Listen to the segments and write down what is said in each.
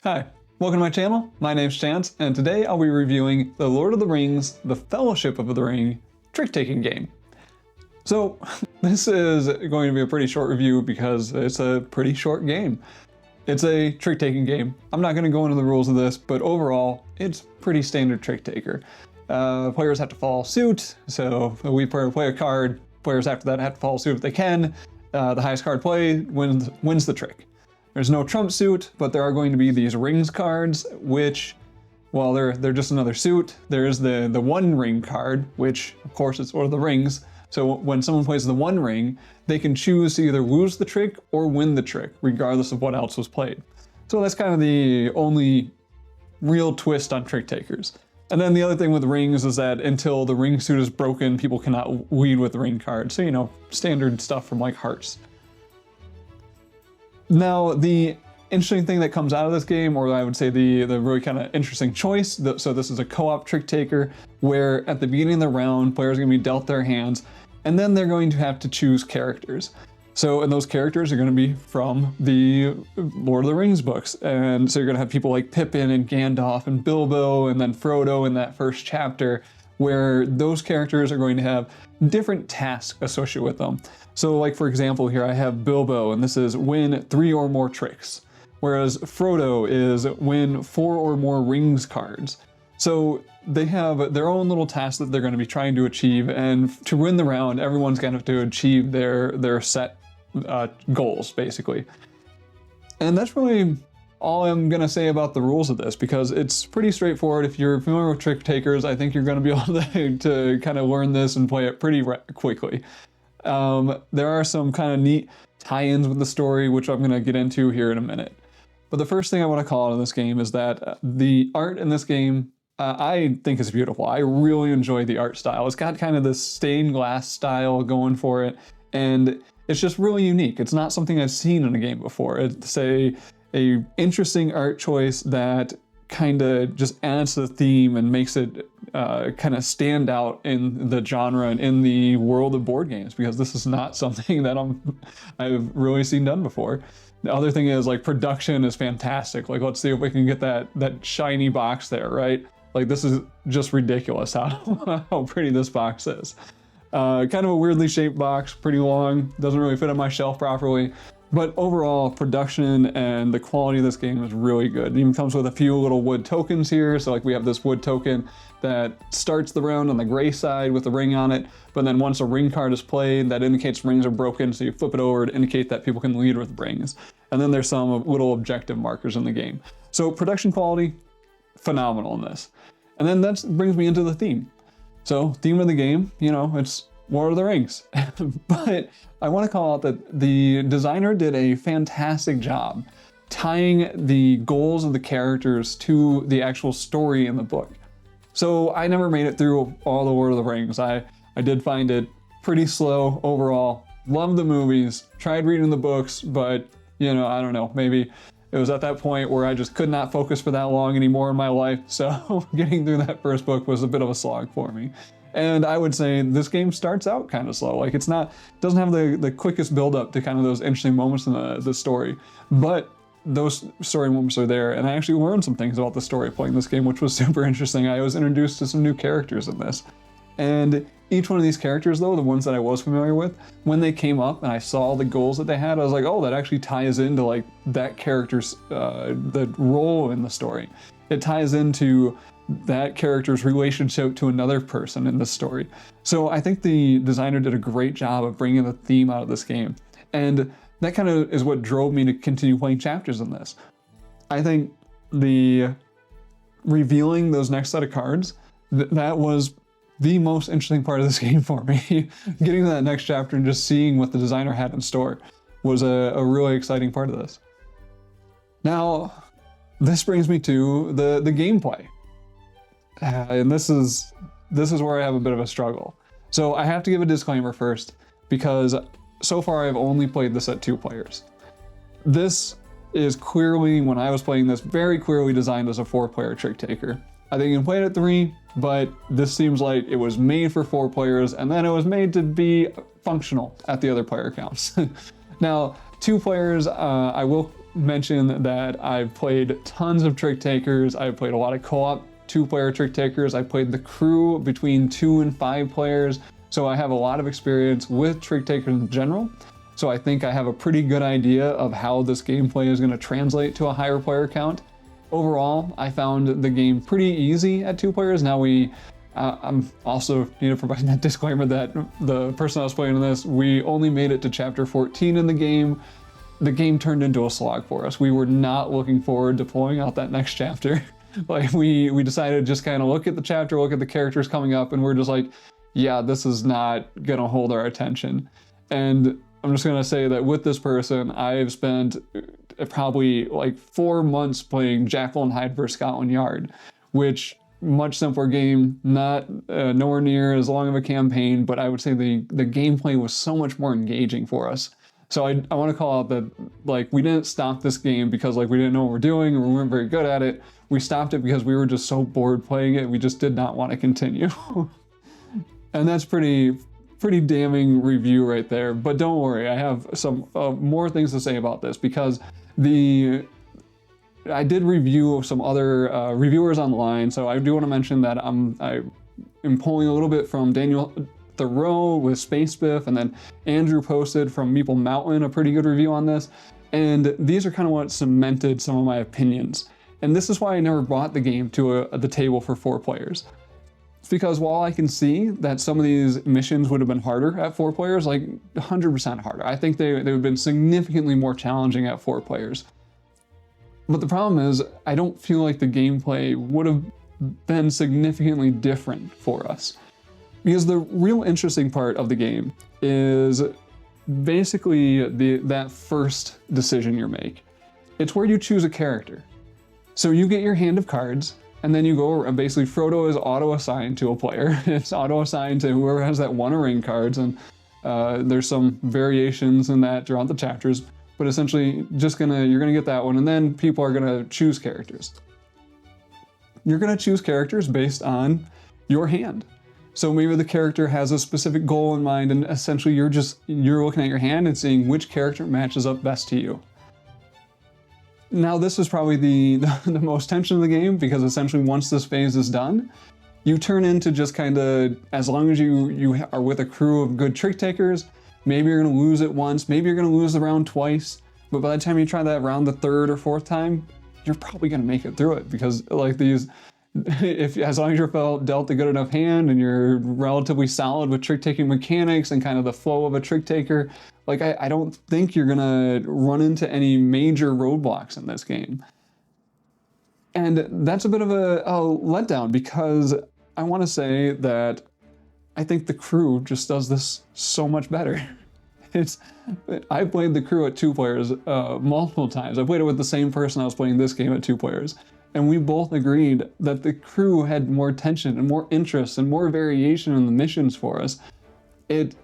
Hi, welcome to my channel. My name's Chance, and today I'll be reviewing The Lord of the Rings, The Fellowship of the Ring trick-taking game. So, this is going to be a pretty short review because it's a pretty short game. It's a trick-taking game. I'm not going to go into the rules of this, but overall, it's pretty standard trick-taker. Players have to follow suit, so we play a card. Players after that have to follow suit if they can. The highest card played wins the trick. There's no trump suit, but there are going to be these rings cards, which, well, they're just another suit. There's the one ring card, which of course it's Lord of the Rings. So when someone plays the one ring, they can choose to either lose the trick or win the trick, regardless of what else was played. So that's kind of the only real twist on trick takers. And then the other thing with rings is that until the ring suit is broken, people cannot lead with the ring card. So, you know, standard stuff from like Hearts. Now, the interesting thing that comes out of this game, or I would say the really kind of interesting choice, so this is a co-op trick taker, where at the beginning of the round, players are going to be dealt their hands, and then they're going to have to choose characters. So, and those characters are going to be from the Lord of the Rings books. And so you're going to have people like Pippin and Gandalf and Bilbo and then Frodo in that first chapter, where those characters are going to have different tasks associated with them. So like, for example, here I have Bilbo, and this is win 3 or more tricks. Whereas Frodo is win 4 or more rings cards. So they have their own little tasks that they're going to be trying to achieve, and to win the round, everyone's going to have to achieve their set goals, basically. And that's really all I'm going to say about the rules of this, because it's pretty straightforward. If you're familiar with trick takers, I think you're going to be able to kind of learn this and play it pretty quickly. There are some kind of neat tie-ins with the story, which I'm going to get into here in a minute. But the first thing I want to call out in this game is that the art in this game, I think is beautiful. I really enjoy the art style. It's got kind of this stained glass style going for it, and it's just really unique. It's not something I've seen in a game before. It's a interesting art choice that kind of just adds to the theme and makes it kind of stand out in the genre and in the world of board games, because this is not something that I've really seen done before. The other thing is, like, production is fantastic. Like, let's see if we can get that shiny box there, right? Like, this is just ridiculous how pretty this box is. Kind of a weirdly shaped box, pretty long, doesn't really fit on my shelf properly. But overall, production and the quality of this game is really good. It even comes with a few little wood tokens here. So like, we have this wood token that starts the round on the gray side with a ring on it. But then once a ring card is played, that indicates rings are broken. So you flip it over to indicate that people can lead with rings. And then there's some little objective markers in the game. So production quality, phenomenal in this. And then that brings me into the theme. So theme of the game, you know, it's Lord of the Rings. But I want to call out that the designer did a fantastic job tying the goals of the characters to the actual story in the book. So I never made it through all the Lord of the Rings. I did find it pretty slow overall. Loved the movies, tried reading the books, but, you know, I don't know, maybe it was at that point where I just could not focus for that long anymore in my life. So getting through that first book was a bit of a slog for me. And I would say this game starts out kind of slow. Like, doesn't have the quickest build up to kind of those interesting moments in the story, but those story moments are there. And I actually learned some things about the story playing this game, which was super interesting. I was introduced to some new characters in this. And each one of these characters, though, the ones that I was familiar with, when they came up and I saw the goals that they had, I was like, oh, that actually ties into like that character's, the role in the story. It ties into that character's relationship to another person in the story. So I think the designer did a great job of bringing the theme out of this game. And that kind of is what drove me to continue playing chapters in this. I think the revealing those next set of cards, that was the most interesting part of this game for me. Getting to that next chapter and just seeing what the designer had in store was a really exciting part of this. Now, this brings me to the gameplay. And this is where I have a bit of a struggle. So I have to give a disclaimer first, because so far I've only played this at 2 players. This is clearly, when I was playing this, very clearly designed as a 4-player trick taker. I think you can play it at 3, but this seems like it was made for 4 players, and then it was made to be functional at the other player counts. Now, 2 players, I will mention that I've played tons of trick takers. I've played a lot of co-op 2-player trick takers. I played the crew between 2 and 5 players. So I have a lot of experience with trick takers in general. So I think I have a pretty good idea of how this gameplay is going to translate to a higher player count. Overall, I found the game pretty easy at 2 players. Now I'm also need to provide that disclaimer that the person I was playing in this, we only made it to chapter 14 in the game. The game turned into a slog for us. We were not looking forward to pulling out that next chapter. Like we decided to just kind of look at the chapter, look at the characters coming up, and we're just like, yeah, this is not gonna hold our attention. And I'm just gonna say that with this person, I've spent probably like 4 months playing Jekyll and Hyde vs. Scotland Yard, which much simpler game, not nowhere near as long of a campaign, but I would say the gameplay was so much more engaging for us. So I want to call out that like we didn't stop this game because like we didn't know what we're doing or we weren't very good at it. We stopped it because we were just so bored playing it. We just did not want to continue. And that's pretty damning review right there. But don't worry, I have some more things to say about this because I did review some other reviewers online. So I do want to mention that I am pulling a little bit from Daniel Thoreau with Space Biff, and then Andrew posted from Meeple Mountain a pretty good review on this. And these are kind of what cemented some of my opinions. And this is why I never brought the game to the table for 4 players. It's because while I can see that some of these missions would have been harder at 4 players, like 100% harder, I think they would have been significantly more challenging at 4 players. But the problem is, I don't feel like the gameplay would have been significantly different for us. Because the real interesting part of the game is basically that first decision you make. It's where you choose a character. So you get your hand of cards, and then you go, and basically Frodo is auto-assigned to a player. It's auto-assigned to whoever has that one of ring cards, and there's some variations in that throughout the chapters, but essentially you're gonna get that one, and then people are gonna choose characters. You're gonna choose characters based on your hand. So maybe the character has a specific goal in mind, and essentially you're looking at your hand and seeing which character matches up best to you. Now this is probably the most tension of the game, because essentially once this phase is done, you turn into just kind of, as long as you are with a crew of good trick takers, maybe you're gonna lose it once, maybe you're gonna lose the round twice, but by the time you try that round the 3rd or 4th time, you're probably gonna make it through it, because like as long as you're dealt a good enough hand and you're relatively solid with trick-taking mechanics and kind of the flow of a trick taker, like I don't think you're gonna run into any major roadblocks in this game. And that's a bit of a letdown, because I want to say that I think the crew just does this so much better. I played the crew at 2 players multiple times. I played it with the same person I was playing this game at 2 players. And we both agreed that the crew had more tension and more interest and more variation in the missions for us. It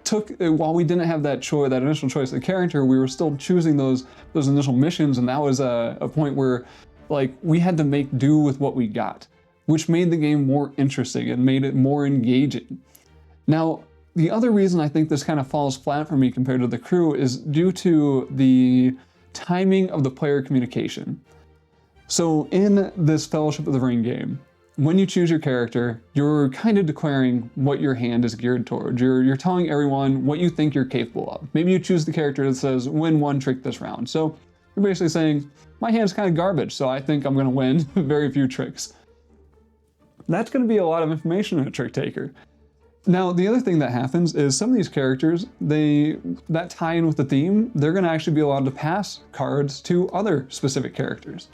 took, while we didn't have that initial choice of the character, we were still choosing those initial missions, and that was a point where like we had to make do with what we got, which made the game more interesting and made it more engaging. Now, the other reason I think this kind of falls flat for me compared to the crew is due to the timing of the player communication. So in this Fellowship of the Ring game, when you choose your character, you're kind of declaring what your hand is geared towards. You're telling everyone what you think you're capable of. Maybe you choose the character that says, win 1 trick this round. So you're basically saying, my hand's kind of garbage, so I think I'm gonna win very few tricks. That's gonna be a lot of information in a trick taker. Now, the other thing that happens is some of these characters, that tie in with the theme, they're gonna actually be allowed to pass cards to other specific characters.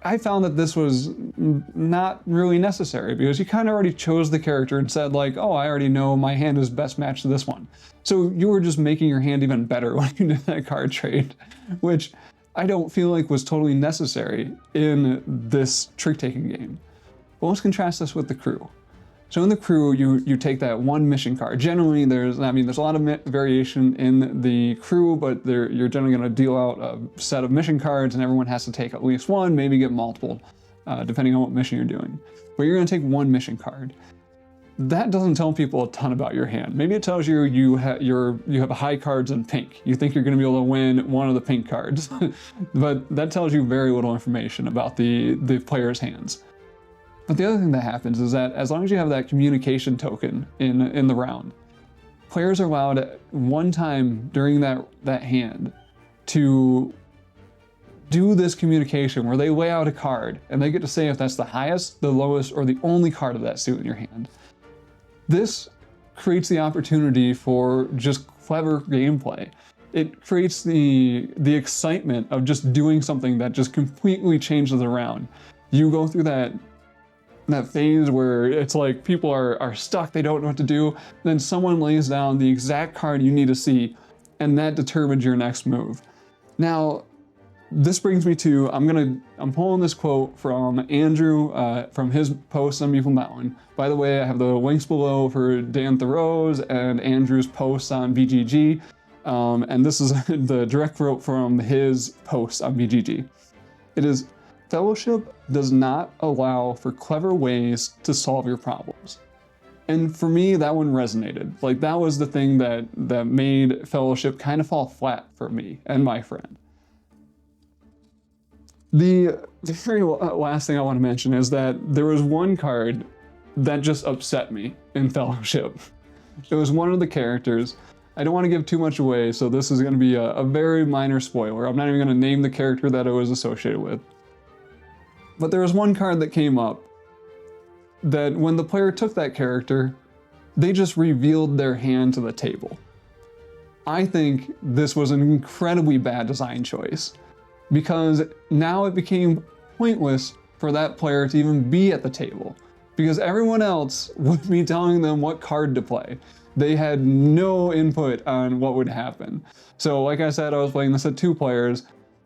I found that this was not really necessary, because you kind of already chose the character and said like, oh, I already know my hand is best matched to this one. So you were just making your hand even better when you did that card trade, which I don't feel like was totally necessary in this trick-taking game. But let's contrast this with the crew. So in the crew, you take that 1 mission card. Generally, there's a lot of variation in the crew, but you're generally going to deal out a set of mission cards, and everyone has to take at least 1, maybe get multiple, depending on what mission you're doing. But you're going to take 1 mission card. that doesn't tell people a ton about your hand. Maybe it tells you you have high cards in pink. You think you're going to be able to win one of the pink cards, but that tells you very little information about the player's hands. But the other thing that happens is that as long as you have that communication token in the round, players are allowed at one time during that hand to do this communication where they lay out a card and they get to say if that's the highest, the lowest, or the only card of that suit in your hand. This creates the opportunity for just clever gameplay. It creates the excitement of just doing something that just completely changes the round. You go through that phase where it's like people are stuck, they don't know what to do, then someone lays down the exact card you need to see, and that determines your next move. Now, this brings me to, I'm pulling this quote from Andrew, from his post on Meeple Mountain. By the way, I have the links below for Dan Thoreau's and Andrew's posts on BGG, and this is the direct quote from his post on BGG. It is, "Fellowship does not allow for clever ways to solve your problems." And for me, that one resonated. Like, that was the thing that made Fellowship kind of fall flat for me and my friend. The very last thing I want to mention is that there was one card that just upset me in Fellowship. It was one of the characters. I don't want to give too much away, so this is going to be a very minor spoiler. I'm not even going to name the character that it was associated with. But there was one card that came up that when the player took that character, they just revealed their hand to the table. I think this was an incredibly bad design choice, because now it became pointless for that player to even be at the table, because everyone else would be telling them what card to play. They had no input on what would happen. So like I said, I was playing this at 2 players.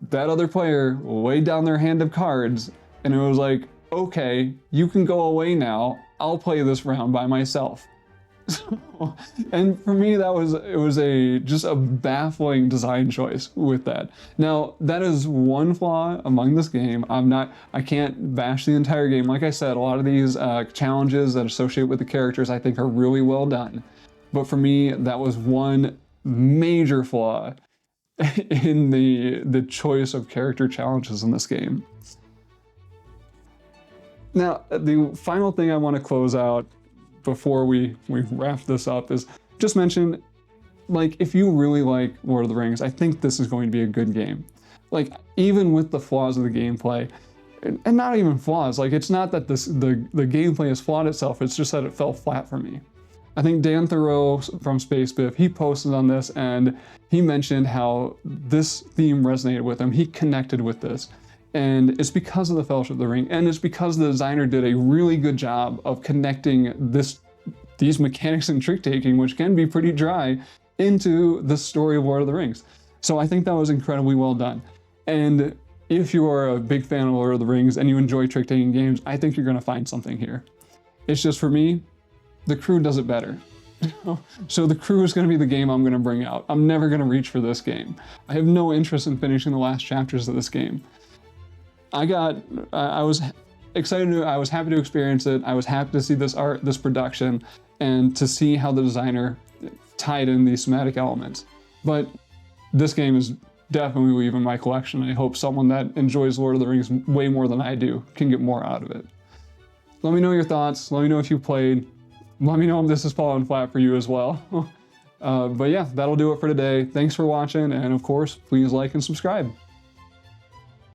That other player laid down their hand of cards, and it was like, okay, you can go away now. I'll play this round by myself. And for me, it was just a baffling design choice with that. Now, that is one flaw among this game. I can't bash the entire game. Like I said, a lot of these challenges that associate with the characters I think are really well done. But for me, that was one major flaw in the choice of character challenges in this game. Now, the final thing I want to close out before we wrap this up is just mention, like, if you really like Lord of the Rings, I think this is going to be a good game. Like, even with the flaws of the gameplay, and not even flaws, like, it's not that the gameplay has flawed itself, it's just that it fell flat for me. I think Dan Thoreau from Space Biff, he posted on this and he mentioned how this theme resonated with him. He connected with this. And it's because of the Fellowship of the Ring, and it's because the designer did a really good job of connecting these mechanics and trick-taking, which can be pretty dry, into the story of Lord of the Rings. So I think that was incredibly well done. And if you are a big fan of Lord of the Rings and you enjoy trick-taking games, I think you're going to find something here. It's just, for me, the crew does it better. So the crew is going to be the game I'm going to bring out. I'm never going to reach for this game. I have no interest in finishing the last chapters of this game. I was excited, I was happy to experience it, I was happy to see this art, this production, and to see how the designer tied in these thematic elements. But this game is definitely leaving my collection. I hope someone that enjoys Lord of the Rings way more than I do can get more out of it. Let me know your thoughts, let me know if you played, let me know if this is falling flat for you as well. But yeah, that'll do it for today. Thanks for watching, and of course, please like and subscribe.